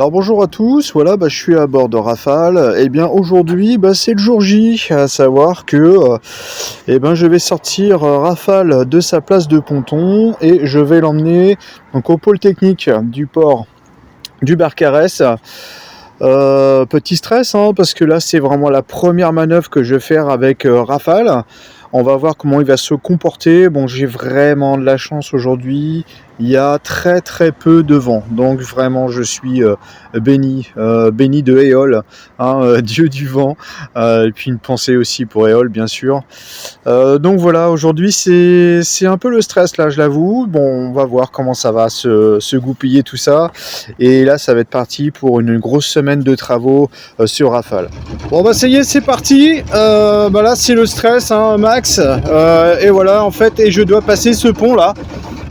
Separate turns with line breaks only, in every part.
Alors bonjour à tous, voilà, je suis à bord de Rafale. Et bien aujourd'hui, c'est le jour J, à savoir que je vais sortir Rafale de sa place de ponton et je vais l'emmener donc au pôle technique du port du Barcarès. Petit stress, parce que là c'est vraiment la première manœuvre que je vais faire avec Rafale. On va voir comment il va se comporter. Bon, j'ai vraiment de la chance aujourd'hui. Il y a très très peu de vent, donc vraiment je suis béni de Éole, Dieu du vent, et puis une pensée aussi pour Éole bien sûr. Donc voilà, aujourd'hui c'est un peu le stress là, je l'avoue. Bon, on va voir comment ça va se goupiller tout ça, et là ça va être parti pour une grosse semaine de travaux sur Rafale. Bon ça y est, c'est parti. Là c'est le stress, max, et voilà en fait, et je dois passer ce pont là.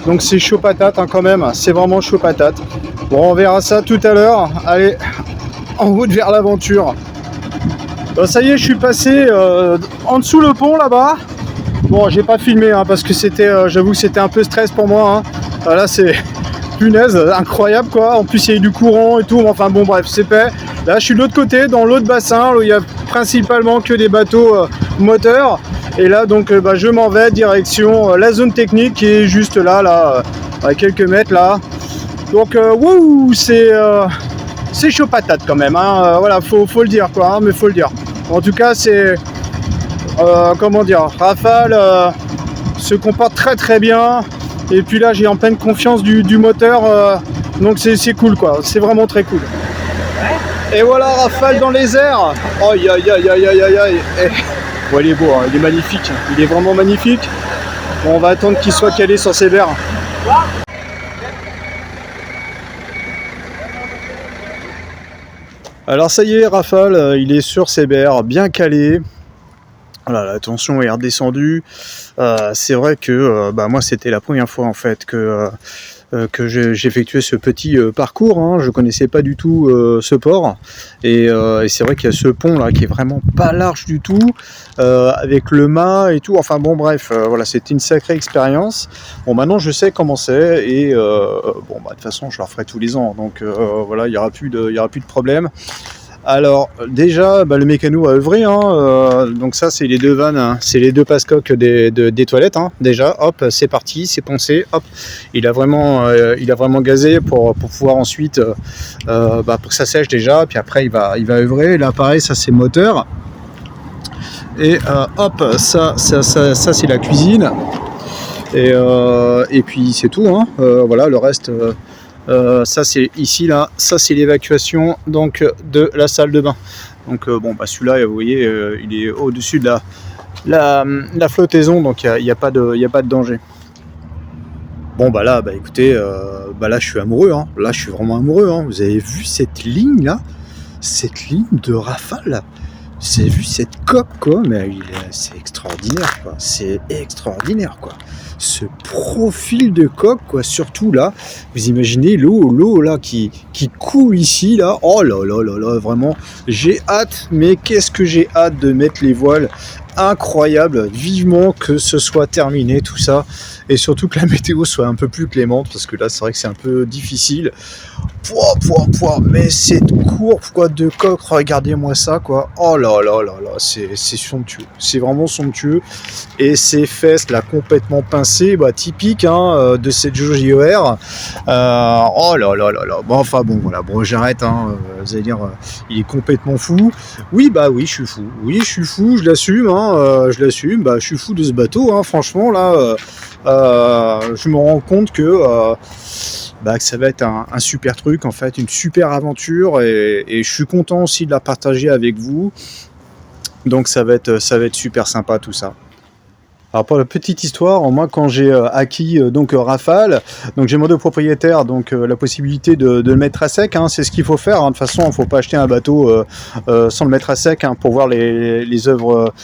Donc c'est chaud patate quand même, c'est vraiment chaud patate. Bon, on verra ça tout à l'heure. Allez, en route vers l'aventure. Ça y est, je suis passé en dessous le pont là-bas. Bon, j'ai pas filmé parce que c'était, j'avoue que c'était un peu stress pour moi. Là c'est punaise, incroyable quoi. En plus il y a eu du courant et tout, enfin bon bref, c'est fait. Là je suis de l'autre côté, dans l'autre bassin, où il y a principalement que des bateaux moteurs. Et là donc je m'en vais direction la zone technique qui est juste là, à quelques mètres là. Donc wouh, c'est chaud patate quand même, voilà, faut le dire quoi, mais faut le dire. En tout cas c'est comment dire, Rafale se comporte très très bien. Et puis là j'ai en pleine confiance du moteur, donc c'est cool quoi, c'est vraiment très cool. Et voilà Rafale dans les airs. Aïe aïe aïe aïe aïe aïe. Bon, il est beau, il est magnifique, il est vraiment magnifique. Bon, on va attendre qu'il soit calé sur ses berres. Alors ça y est, Rafale, il est sur ses berres, bien calé. Voilà, la tension est redescendue. C'est vrai que moi c'était la première fois en fait que j'effectuais ce petit parcours. Je connaissais pas du tout ce port, et c'est vrai qu'il y a ce pont là qui est vraiment pas large du tout, avec le mât et tout. Enfin bon bref, voilà, c'était une sacrée expérience. Bon, maintenant je sais comment c'est, et de toute façon je le referai tous les ans, donc voilà, il y aura plus de problème. Alors déjà, le mécano a œuvré, donc ça c'est les deux vannes, c'est les deux passe-coques des toilettes, déjà, hop, c'est parti, c'est poncé, hop, il a vraiment gazé pour pouvoir ensuite, pour que ça sèche déjà, puis après il va œuvrer. Là pareil, ça c'est moteur, et hop, ça c'est la cuisine, et puis c'est tout, voilà, le reste. Ça c'est ici là, ça c'est l'évacuation donc de la salle de bain. Donc celui-là, vous voyez, il est au-dessus de la flottaison, donc il n'y a pas de danger. Bon là, écoutez, là je suis amoureux, là je suis vraiment amoureux. Vous avez vu cette ligne là, cette ligne de Rafale, vous avez vu cette coque quoi, mais c'est extraordinaire quoi, c'est extraordinaire quoi. Ce profil de coque quoi, surtout là, vous imaginez l'eau là qui coule ici là, oh là, vraiment, j'ai hâte, mais qu'est-ce que j'ai hâte de mettre les voiles, incroyable, vivement que ce soit terminé tout ça, et surtout que la météo soit un peu plus clémente, parce que là c'est vrai que c'est un peu difficile. Mais cette courbe quoi de coque, regardez-moi ça quoi, oh là, c'est somptueux, c'est vraiment somptueux, et ces fesses là complètement pincées, typique de cette JOR. Oh là, bon voilà, j'arrête, vous allez dire il est complètement fou. Oui, je suis fou, je l'assume, je suis fou de ce bateau, franchement là, je me rends compte que ça va être un super truc en fait, une super aventure, et je suis content aussi de la partager avec vous, donc ça va être super sympa tout ça. Alors pour la petite histoire, moi quand j'ai acquis Rafale, donc j'ai demandé au propriétaire la possibilité de le mettre à sec, c'est ce qu'il faut faire, de toute façon il ne faut pas acheter un bateau sans le mettre à sec, pour voir les œuvres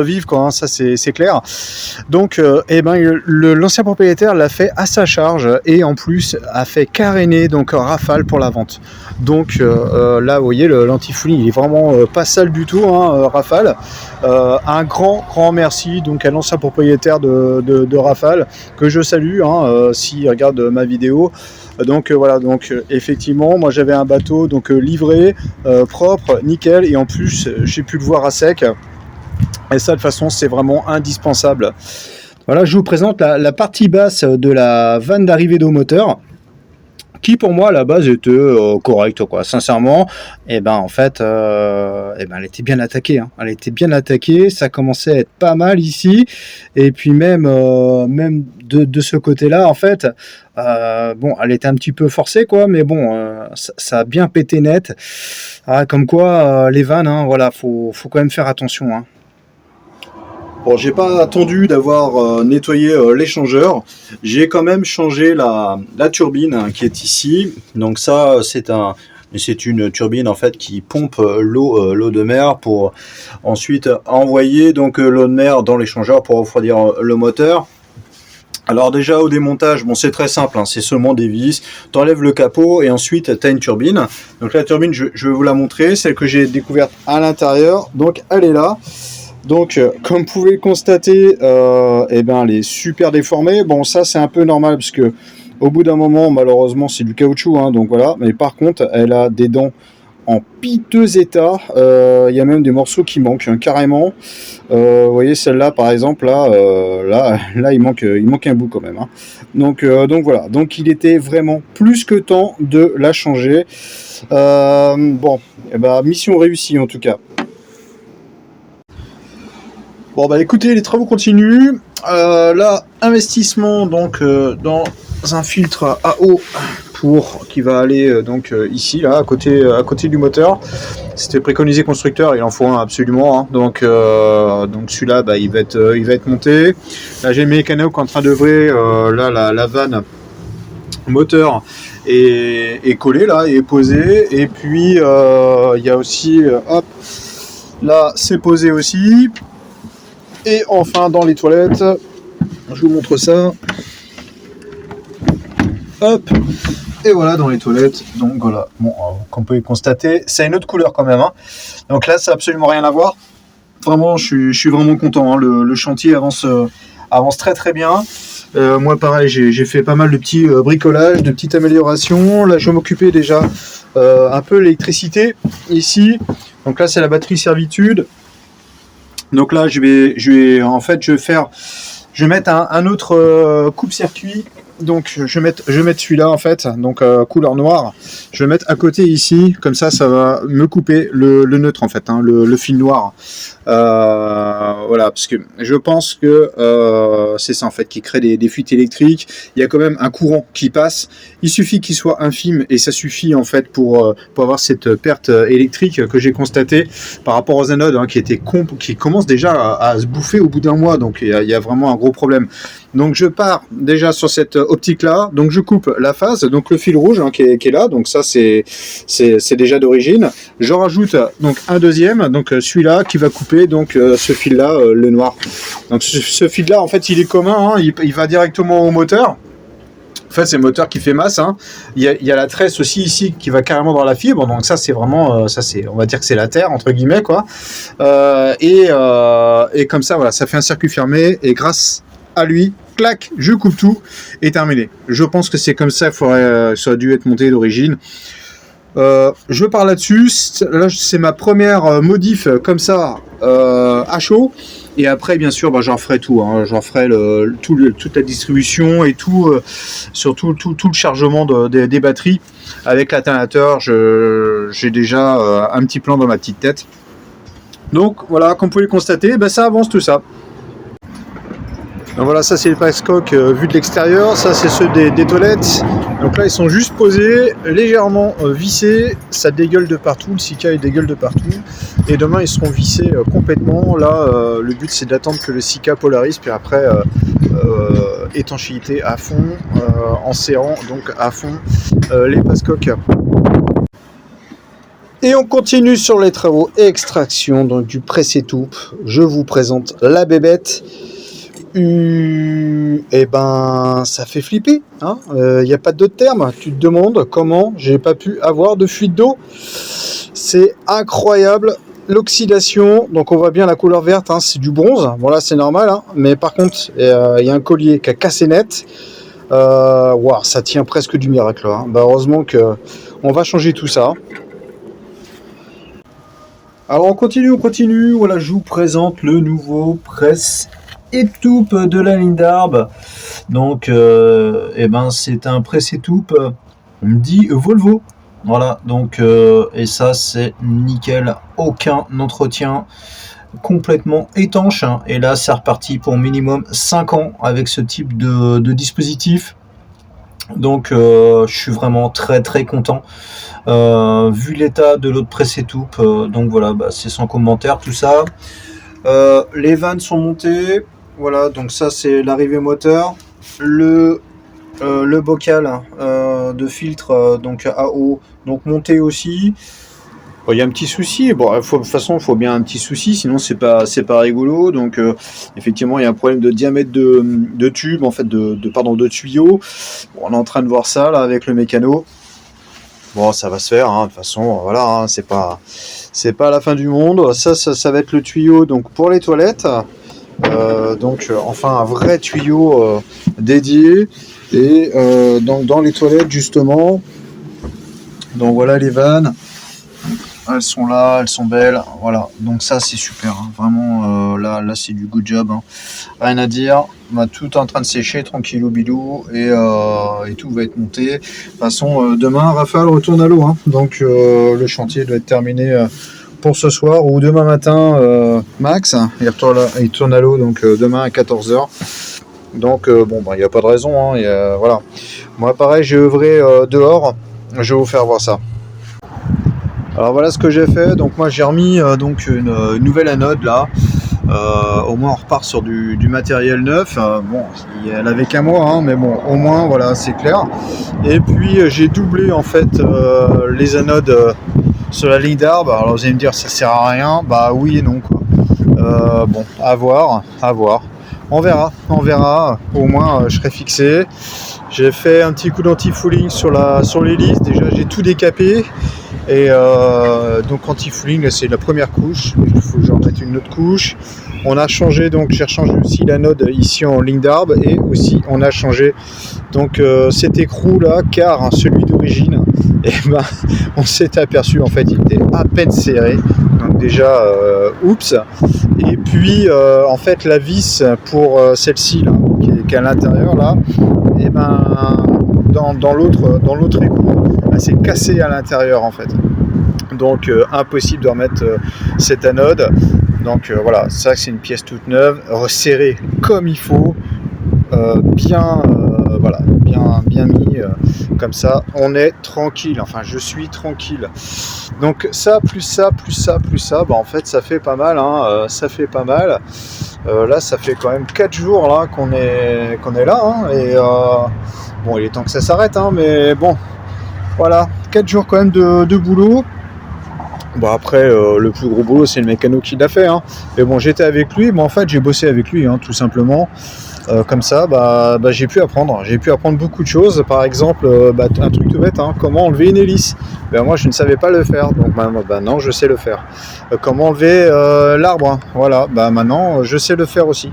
vives quoi, ça c'est clair. Donc l'ancien propriétaire l'a fait à sa charge, et en plus a fait caréner Rafale pour la vente. Donc là vous voyez, l'antifouling il est vraiment pas sale du tout, Rafale. Un grand merci donc à l'ancien ancien propriétaire de Rafale, que je salue, hein, s'il regarde ma vidéo. Donc voilà, donc effectivement, moi j'avais un bateau donc livré, propre, nickel, et en plus j'ai pu le voir à sec. Et ça, de toute façon, c'est vraiment indispensable. Voilà, je vous présente la partie basse de la vanne d'arrivée d'eau moteur, qui pour moi à la base était correcte, quoi. Sincèrement, et ben en fait, elle était bien attaquée, hein. Elle était bien attaquée, ça commençait à être pas mal ici, et puis même de ce côté-là, en fait, bon, elle était un petit peu forcée, quoi, mais bon, ça a bien pété net. Ah, comme quoi, les vannes, hein, voilà, faut quand même faire attention, hein. Bon, j'ai pas attendu d'avoir nettoyé l'échangeur. J'ai quand même changé la turbine, hein, qui est ici. Donc ça, c'est une turbine en fait qui pompe l'eau de mer pour ensuite envoyer donc l'eau de mer dans l'échangeur pour refroidir le moteur. Alors déjà au démontage, bon c'est très simple, hein, c'est seulement des vis, t'enlèves le capot et ensuite tu as une turbine. Donc la turbine, je vais vous la montrer, celle que j'ai découverte à l'intérieur, donc elle est là. Donc, comme vous pouvez le constater, elle est super déformée. Bon, ça, c'est un peu normal parce que au bout d'un moment, malheureusement, c'est du caoutchouc, hein, donc voilà. Mais par contre, elle a des dents en piteux état. Il y a même des morceaux qui manquent, hein, carrément. Vous voyez, celle-là, par exemple, là, il manque un bout quand même, hein. Donc voilà. Donc, il était vraiment plus que temps de la changer. Bon, mission réussie en tout cas. Bon bah écoutez, les travaux continuent. Là, investissement donc dans un filtre à eau qui va aller ici, là, à côté du moteur. C'était préconisé constructeur, il en faut un absolument, hein. Donc celui-là, il va être monté. Là, j'ai le mécano qui est en train d'œuvrer. Là, la vanne moteur est collée là, est posée. Et puis il y a aussi, hop, là, c'est posé aussi. Et enfin dans les toilettes, je vous montre ça. Hop. Et voilà dans les toilettes. Donc voilà. Bon, comme vous pouvez le constater, c'est une autre couleur quand même, hein. Donc là, ça n'a absolument rien à voir. Vraiment, je suis vraiment content, hein. Le chantier avance très très bien. Moi pareil, j'ai fait pas mal de petits bricolages, de petites améliorations. Là, je vais m'occuper déjà un peu de l'électricité ici. Donc là, c'est la batterie servitude. Donc là, je vais mettre un autre coupe-circuit. Donc je vais mettre celui-là en fait, donc couleur noire. Je vais mettre à côté ici, comme ça va me couper le neutre en fait, hein, le fil noir. Voilà, parce que je pense que c'est ça en fait qui crée des fuites électriques. Il y a quand même un courant qui passe. Il suffit qu'il soit infime et ça suffit en fait pour avoir cette perte électrique que j'ai constatée par rapport aux anodes, hein, qui commence déjà à se bouffer au bout d'un mois. Donc il y a vraiment un gros problème. Donc je pars déjà sur cette optique là, donc je coupe la phase, donc le fil rouge, hein, qui est là, donc ça c'est déjà d'origine. Je rajoute donc un deuxième, donc celui-là qui va couper donc ce fil là, le noir. Donc ce fil là en fait il est commun, hein, il va directement au moteur. En fait, c'est le moteur qui fait masse, hein. Il y a la tresse aussi ici qui va carrément dans la fibre. Donc ça, c'est vraiment, on va dire que c'est la terre entre guillemets, quoi. Et comme ça, voilà, ça fait un circuit fermé. Et grâce à lui, clac, je coupe tout et terminé. Je pense que c'est comme ça ça aurait dû être monté d'origine. Je pars là-dessus. Là, c'est ma première modif comme ça à chaud. Et après, bien sûr, j'en ferai tout, hein. J'en ferai toute la distribution et tout, surtout tout le chargement des batteries avec l'alternateur. J'ai déjà un petit plan dans ma petite tête. Donc voilà, comme vous pouvez le constater, ça avance tout ça. Donc voilà, ça c'est les passecoques vus de l'extérieur, ça c'est ceux des toilettes. Donc là ils sont juste posés, légèrement vissés, ça dégueule de partout, le Sika il dégueule de partout. Et demain ils seront vissés complètement. Là le but c'est d'attendre que le Sika polarise, puis après étanchéité à fond, en serrant donc à fond les passecoques. Et on continue sur les travaux extraction donc du presse-étoupe. Je vous présente la bébête. Ça fait flipper, hein. Y a pas d'autre terme. Tu te demandes comment j'ai pas pu avoir de fuite d'eau. C'est incroyable. l'oxydation, donc on voit bien la couleur verte, hein, c'est du bronze, bon là c'est normal, hein, mais par contre il y a un collier qui a cassé net. Wow, ça tient presque du miracle, hein. Bah, heureusement que on va changer tout ça. Alors on continue, voilà, je vous présente le nouveau presse étoupe de la Lindab. Donc c'est un presse étoupe, on me dit Volvo. Voilà, donc et ça c'est nickel, aucun entretien, complètement étanche, hein. Et là c'est reparti pour minimum 5 ans avec ce type de dispositif. Donc je suis vraiment très très content vu l'état de l'autre presse étoupe, donc voilà, c'est sans commentaire tout ça. Les vannes sont montées, voilà, donc ça c'est l'arrivée moteur, le bocal de filtre donc à eau, donc monté aussi. Bon, il y a un petit souci, bon, de toute façon il faut bien un petit souci, sinon c'est pas rigolo. Donc effectivement il y a un problème de diamètre de tube, en fait de tuyau. Bon, on est en train de voir ça là avec le mécano. Bon, ça va se faire, hein, de toute façon, voilà, hein, c'est pas la fin du monde. Ça va être le tuyau donc pour les toilettes. Enfin un vrai tuyau dédié. Et dans les toilettes justement. Donc voilà les vannes. Elles sont là, elles sont belles. Voilà, donc ça c'est super, hein. Vraiment là c'est du good job, hein. Rien à dire. Tout est en train de sécher tranquillou bilou et tout va être monté. De toute façon demain Rafale retourne à l'eau, hein. Donc le chantier doit être terminé pour ce soir ou demain matin max. Il retourne à l'eau donc demain à 14h. Donc il n'y a pas de raison, hein. Voilà. Moi pareil j'ai œuvré dehors. Je vais vous faire voir ça. Alors voilà ce que j'ai fait. Donc moi j'ai remis donc une nouvelle anode là. Au moins on repart sur du matériel neuf. Bon, elle avait qu'un mois, hein, mais bon, au moins voilà, c'est clair. Et puis j'ai doublé en fait les anodes sur la Lindab. Alors vous allez me dire ça sert à rien. Bah oui et non quoi. Bon, à voir. On verra. Au moins je serai fixé. J'ai fait un petit coup d'anti-fouling sur l'hélice. Déjà j'ai tout décapé. Et donc anti-fouling c'est la première couche, il faut que j'en mette une autre couche. On a changé, donc j'ai changé aussi l'anode ici en Lindab et aussi on a changé donc cet écrou là car hein, celui d'origine on s'est aperçu en fait il était à peine serré, donc déjà oups. Et puis en fait la vis pour celle-ci là qui est à l'intérieur là, et dans l'autre écrou elle s'est cassée à l'intérieur en fait. Donc impossible de remettre cette anode. Donc voilà, ça c'est une pièce toute neuve, resserrée comme il faut, bien mis, comme ça on est tranquille, enfin je suis tranquille. Donc ça plus ça en fait ça fait pas mal, hein, ça fait pas mal. Là ça fait quand même 4 jours là qu'on est là, hein, et bon il est temps que ça s'arrête, hein, mais bon voilà, 4 jours quand même de boulot. Bon après le plus gros boulot c'est le mécano qui l'a fait, hein. Mais bon j'étais avec lui, mais en fait j'ai bossé avec lui, hein, tout simplement. Comme ça j'ai pu apprendre beaucoup de choses. Par exemple un truc tout bête, hein, comment enlever une hélice. Moi je ne savais pas le faire, donc maintenant je sais le faire. Comment enlever l'arbre, hein. Voilà, maintenant je sais le faire aussi.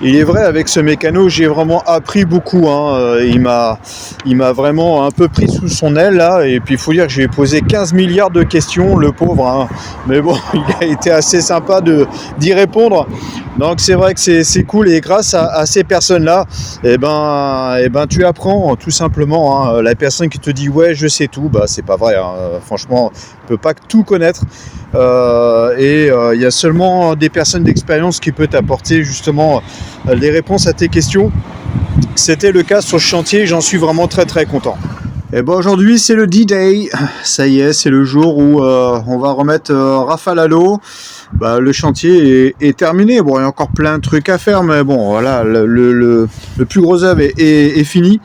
Il est vrai, avec ce mécano, j'ai vraiment appris beaucoup, hein. Il m'a vraiment un peu pris sous son aile là, et puis il faut dire que je lui ai posé 15 milliards de questions, le pauvre, hein. Mais bon, il a été assez sympa d'y répondre. Donc c'est vrai que c'est cool, et grâce à ces personnes-là, tu apprends tout simplement, hein. La personne qui te dit ouais je sais tout, c'est pas vrai, hein. Franchement, on peut pas tout connaître. Il y a seulement des personnes d'expérience qui peuvent t'apporter justement les réponses à tes questions. C'était le cas sur ce chantier, j'en suis vraiment très très content. Et aujourd'hui c'est le D-Day, ça y est, c'est le jour où on va remettre Rafale à l'eau. Le chantier est terminé. Bon, il y a encore plein de trucs à faire, mais bon, voilà, le plus gros œuvre est fini.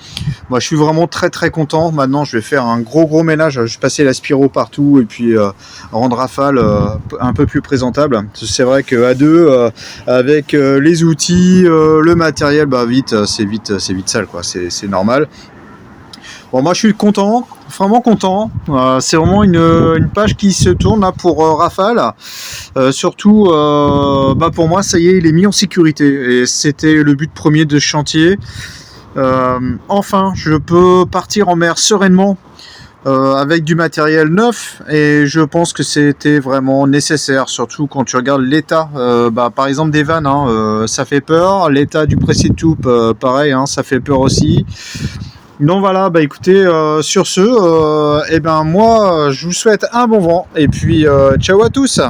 Moi, je suis vraiment très très content. Maintenant, je vais faire un gros ménage. Je vais passer l'aspiro partout et puis rendre Rafale un peu plus présentable. C'est vrai qu'à deux, avec les outils, le matériel, c'est vite sale, quoi. C'est normal. Bon, moi je suis content, vraiment content. C'est vraiment une page qui se tourne là pour Rafale. Surtout, pour moi, ça y est, il est mis en sécurité. Et c'était le but premier de ce chantier. Enfin, je peux partir en mer sereinement avec du matériel neuf, et je pense que c'était vraiment nécessaire, surtout quand tu regardes l'état par exemple des vannes, ça fait peur, l'état du Pressitup pareil, ça fait peur aussi. Donc voilà, écoutez, sur ce, moi je vous souhaite un bon vent, et puis ciao à tous.